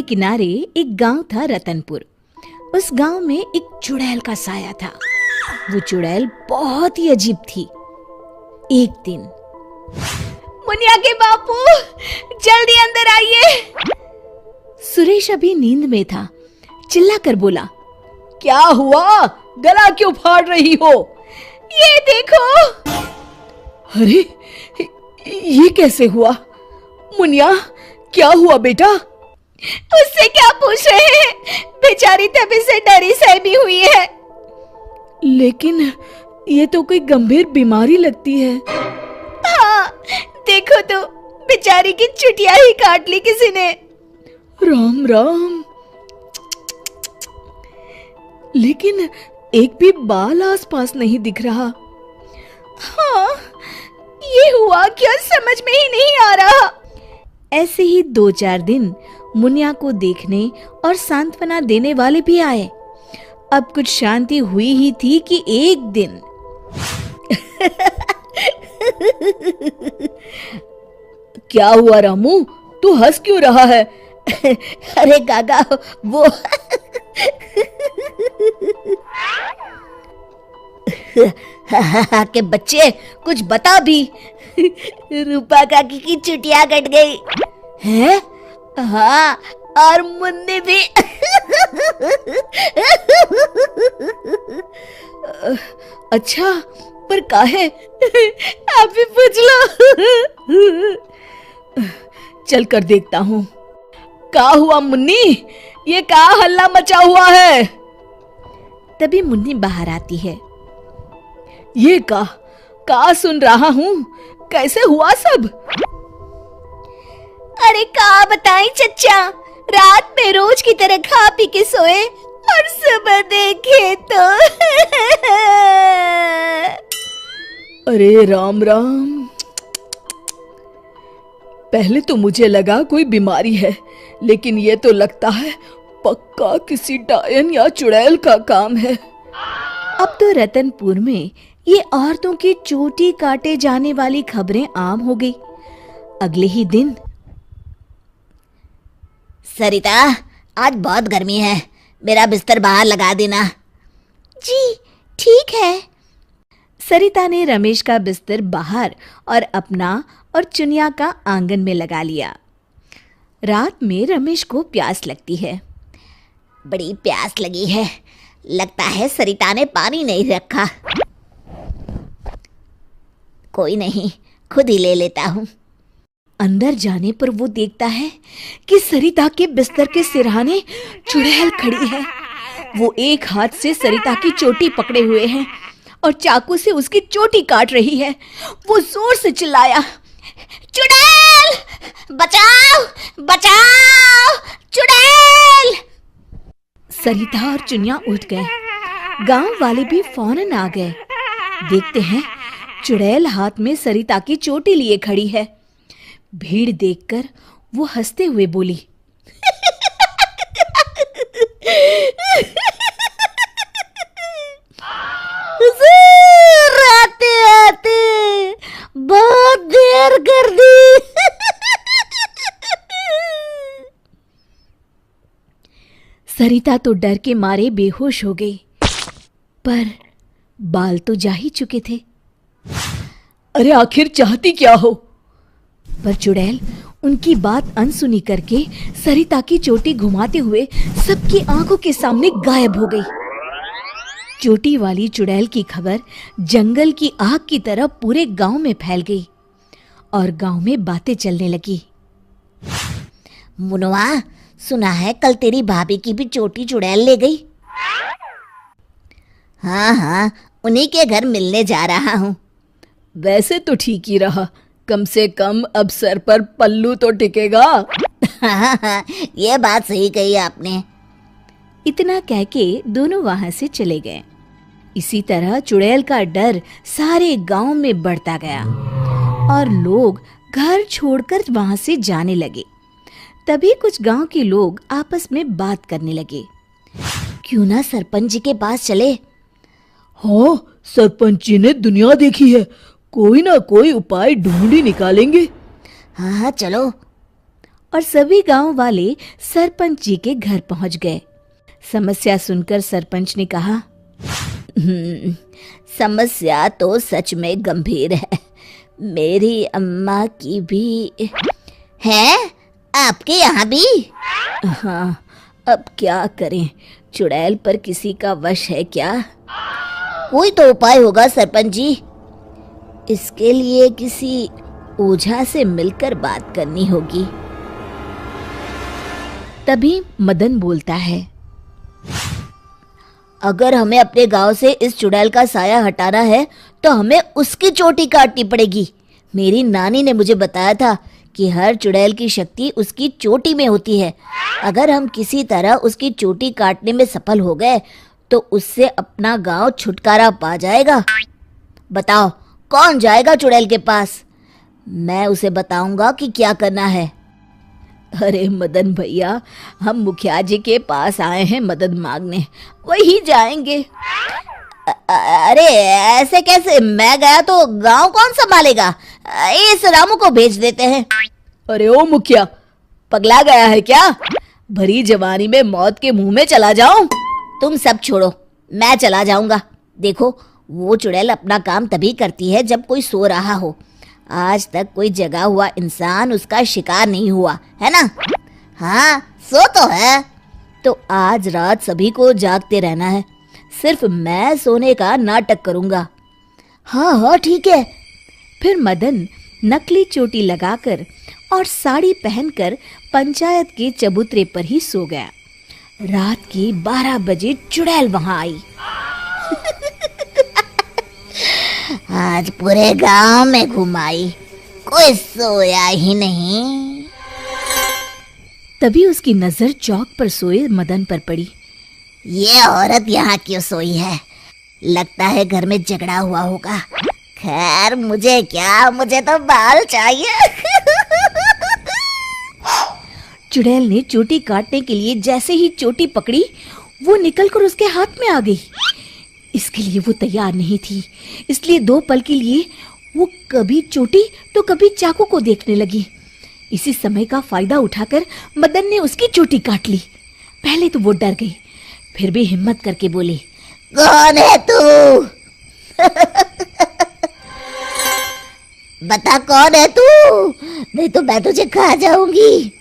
किनारे एक गांव था, रतनपुर। उस गांव में एक चुड़ैल का साया था। वो चुड़ैल बहुत ही अजीब थी। एक दिन, मुनिया के बापू, जल्दी अंदर आइए। सुरेश अभी नींद में था, चिल्ला कर बोला, क्या हुआ? गला क्यों फाड़ रही हो? ये देखो। अरे, ये कैसे हुआ? मुनिया, क्या हुआ बेटा? उससे क्या पूछ रहे हैं? बेचारी तभी से डरी सहमी हुई है। लेकिन ये तो कोई गंभीर बीमारी लगती है। हाँ, देखो तो, बेचारी की चुटिया ही काट ली किसी ने। राम राम। लेकिन एक भी बाल आसपास नहीं दिख रहा। हाँ, ये हुआ क्या समझ में ही नहीं आ रहा। ऐसे ही 2-4 दिन मुनिया को देखने और सांत्वना देने वाले भी आए। अब कुछ शांति हुई ही थी कि एक दिन क्या हुआ रामू? तू हंस क्यों रहा है? अरे गागा, वो के बच्चे, कुछ बता भी। रूपा काकी की चुटिया कट गई है। हाँ, और मुन्नी भी। अच्छा, पर काहे? आप भी पूछ लो। चल कर देखता हूँ। क्या हुआ मुन्नी? ये क्या हल्ला मचा हुआ है? तभी मुन्नी बाहर आती है। ये का सुन रहा हूँ? कैसे हुआ सब? अरे का बताएं चच्चा, रात में रोज की तरह खा पी के सोए और सुबह देखे तो अरे राम राम। पहले तो मुझे लगा कोई बीमारी है, लेकिन ये तो लगता है पक्का किसी डायन या चुड़ैल का काम है। अब तो रतनपुर में ये औरतों की चोटी काटे जाने वाली खबरें आम हो गई। अगले ही दिन, सरिता, आज बहुत गर्मी है, मेरा बिस्तर बाहर लगा देना। जी ठीक है। सरिता ने रमेश का बिस्तर बाहर और अपना और चुनिया का आंगन में लगा लिया। रात में रमेश को प्यास लगती है। बड़ी प्यास लगी है, लगता है सरिता ने पानी नहीं रखा। कोई नहीं, खुद ही ले लेता हूँ। अंदर जाने पर वो देखता है कि सरिता के बिस्तर के सिरहाने चुड़ैल खड़ी है। वो एक हाथ से सरिता की चोटी पकड़े हुए है और चाकू से उसकी चोटी काट रही है। वो जोर से चिल्लाया, चुड़ैल, बचाओ बचाओ, चुड़ैल। सरिता और चुनिया उठ गए। गांव वाले भी फौरन आ गए। देखते हैं चुड़ैल हाथ में सरिता की चोटी लिए खड़ी है। भीड़ देखकर वो हंसते हुए बोली, आते आते बहुत देर कर दी। सरिता तो डर के मारे बेहोश हो गई, पर बाल तो जा ही चुके थे। अरे आखिर चाहती क्या हो? पर चुड़ैल उनकी बात अनसुनी करके सरिता की चोटी घुमाते हुए सबकी आंखों के सामने गायब हो गई। चोटी वाली चुड़ैल की खबर जंगल की आग की तरह पूरे गांव में फैल गई और गांव में बातें चलने लगी। मुनवा, सुना है कल तेरी भाभी की भी चोटी चुड़ैल ले गई। हाँ, उन्हीं के घर मिलने जा रहा हूँ। वैसे तो ठीक ही रहा, कम से कम अब सर पर पल्लू तो टिकेगा। हाँ, ये बात सही कही आपने। इतना कह के दोनों वहां से चले गए। इसी तरह चुड़ैल का डर सारे गांव में बढ़ता गया और लोग घर छोड़कर वहां से जाने लगे। तभी कुछ गांव के लोग आपस में बात करने लगे, क्यों ना सरपंच जी के पास चले। हाँ, सरपंच जी ने दुनिया देखी है, कोई ना कोई उपाय ढूंढ ही निकालेंगे। हाँ, चलो। और सभी गांव वाले सरपंच जी के घर पहुंच गए। समस्या सुनकर सरपंच ने कहा, समस्या तो सच में गंभीर है। मेरी अम्मा की भी है, आपके यहाँ भी? हाँ, अब क्या करें, चुड़ैल पर किसी का वश है क्या? कोई तो उपाय होगा सरपंच जी। इसके लिए किसी ओझा से मिलकर बात करनी होगी। तभी मदन बोलता है, अगर हमें अपने गांव से इस चुड़ैल का साया हटाना है तो हमें उसकी चोटी काटनी पड़ेगी। मेरी नानी ने मुझे बताया था कि हर चुड़ैल की शक्ति उसकी चोटी में होती है। अगर हम किसी तरह उसकी चोटी काटने में सफल हो गए तो उससे अपना गांव छुटकारा पा जाएगा। बताओ, कौन जाएगा चुड़ैल के पास? मैं उसे बताऊंगा कि क्या करना है। अरे मदन भैया, हम मुखिया जी के पास आए हैं मदद मांगने, वही जाएंगे। अरे ऐसे कैसे? मैं गया तो गांव कौन संभालेगा? इस रामू को भेज देते हैं। अरे ओ मुखिया, पगला गया है क्या? भरी जवानी में मौत के मुंह में चला जाऊं? तुम सब छोड़ो, मैं चला जाऊंगा। देखो, वो चुड़ैल अपना काम तभी करती है जब कोई सो रहा हो। आज तक कोई जगा हुआ इंसान उसका शिकार नहीं हुआ है ना? हाँ, सो तो है। तो आज रात सभी को जागते रहना है, सिर्फ मैं सोने का नाटक करूंगा। हाँ हाँ ठीक है। फिर मदन नकली चोटी लगाकर और साड़ी पहनकर पंचायत के चबूतरे पर ही सो गया। रात के 12 बजे चुड़ैल वहां आई। आज पूरे गांव में घुमाई, कोई सोया ही नहीं। तभी उसकी नजर चौक पर सोए मदन पर पड़ी। ये औरत यहाँ क्यों सोई है? लगता है घर में झगड़ा हुआ होगा। खैर मुझे क्या, मुझे तो बाल चाहिए। चुड़ैल ने चोटी काटने के लिए जैसे ही चोटी पकड़ी, वो निकलकर उसके हाथ में आ गई। इसके लिए वो तैयार नहीं थी, इसलिए 2 पल के लिए वो कभी चोटी तो कभी चाकू को देखने लगी। इसी समय का फायदा उठाकर मदन ने उसकी चोटी काट ली। पहले तो वो डर गई, फिर भी हिम्मत करके बोली, कौन है तू? बता कौन है तू, नहीं तो मैं तुझे खा जाऊंगी।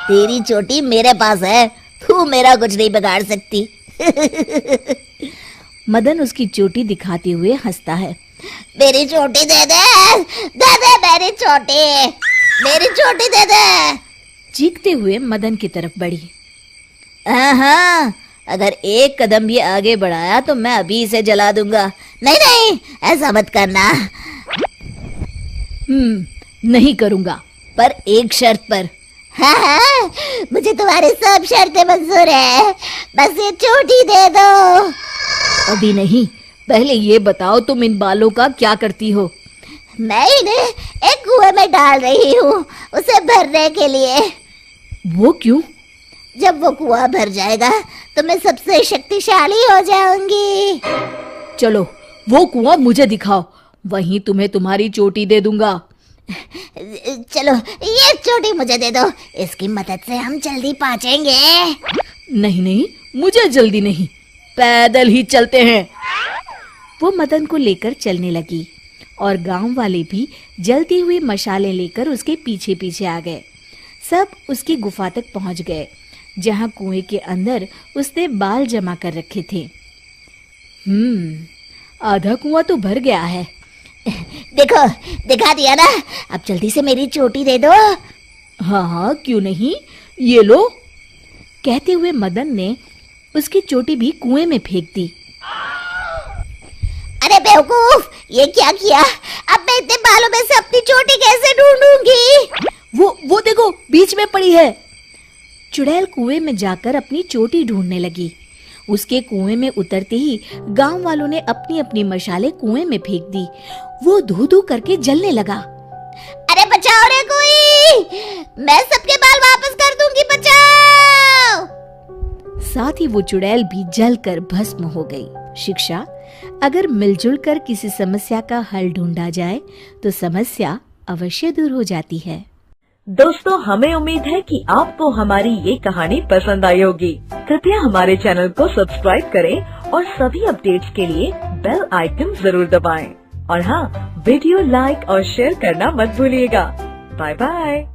तेरी चोटी मेरे पास है, तू मेरा कुछ नहीं बिगाड़ सकती। मदन उसकी चोटी दिखाते हुए हंसता है। मेरी चोटी दे दे, दे दे मेरी चोटी, मेरी चोटी दे दे। चीखते हुए मदन की तरफ बढ़ी। हाँ, अगर एक कदम भी आगे बढ़ाया तो मैं अभी इसे जला दूंगा। नहीं नहीं, ऐसा मत करना। नहीं करूंगा, पर एक शर्त पर। हाँ, मुझे तुम्हारी सब शर्तें मंजूर है, बस ये चोटी दे दो। अभी नहीं, पहले ये बताओ तुम इन बालों का क्या करती हो? मैं इन्हें एक कुएं में डाल रही हूँ, उसे भरने के लिए। वो क्यों? जब वो कुआं भर जाएगा तो मैं सबसे शक्तिशाली हो जाऊंगी। चलो वो कुआं मुझे दिखाओ, वहीं तुम्हें तुम्हारी चोटी दे दूंगा। चलो ये चोटी मुझे दे दो, इसकी मदद से हम जल्दी पहुंचेंगे। नहीं नहीं, मुझे जल्दी नहीं, पैदल ही चलते हैं। वो मदन को लेकर चलने लगी और गांव वाले भी जलती हुई मशालें लेकर उसके पीछे पीछे आ गए। सब उसकी गुफा तक पहुंच गए, जहां कुएं के अंदर उसने बाल जमा कर रखे थे। आधा कुआं तो भर गया है। देखो, दिखा दिया ना, अब जल्दी से मेरी चोटी दे दो। हाँ हाँ, क्यों नहीं, ये लो। कहते हुए मदन ने उसकी चोटी भी कुएं में फेंक दी। अरे बेवकूफ, ये क्या किया? अब मैं इतने बालों में से अपनी चोटी कैसे ढूंढूंगी? वो देखो, बीच में पड़ी है। चुड़ैल कुएं में जाकर अपनी चोटी ढूंढने लगी। उसके कुएं में उतरते ही गांव वालों ने अपनी अपनी मशालें कुएं में फेंक दी। वो धू धू करके जलने लगा। अरे बचाओ रे कोई, मैं सबके बाल वापस कर दूंगी, बचाओ। साथ ही वो चुड़ैल भी जलकर भस्म हो गई। शिक्षा: अगर मिलजुल कर किसी समस्या का हल ढूंढा जाए तो समस्या अवश्य दूर हो जाती है। दोस्तों, हमें उम्मीद है कि आपको हमारी ये कहानी पसंद आई होगी। कृपया हमारे चैनल को सब्सक्राइब करें और सभी अपडेट्स के लिए बेल आइकन जरूर दबाएं। और हाँ, वीडियो लाइक और शेयर करना मत भूलिएगा। Bye bye.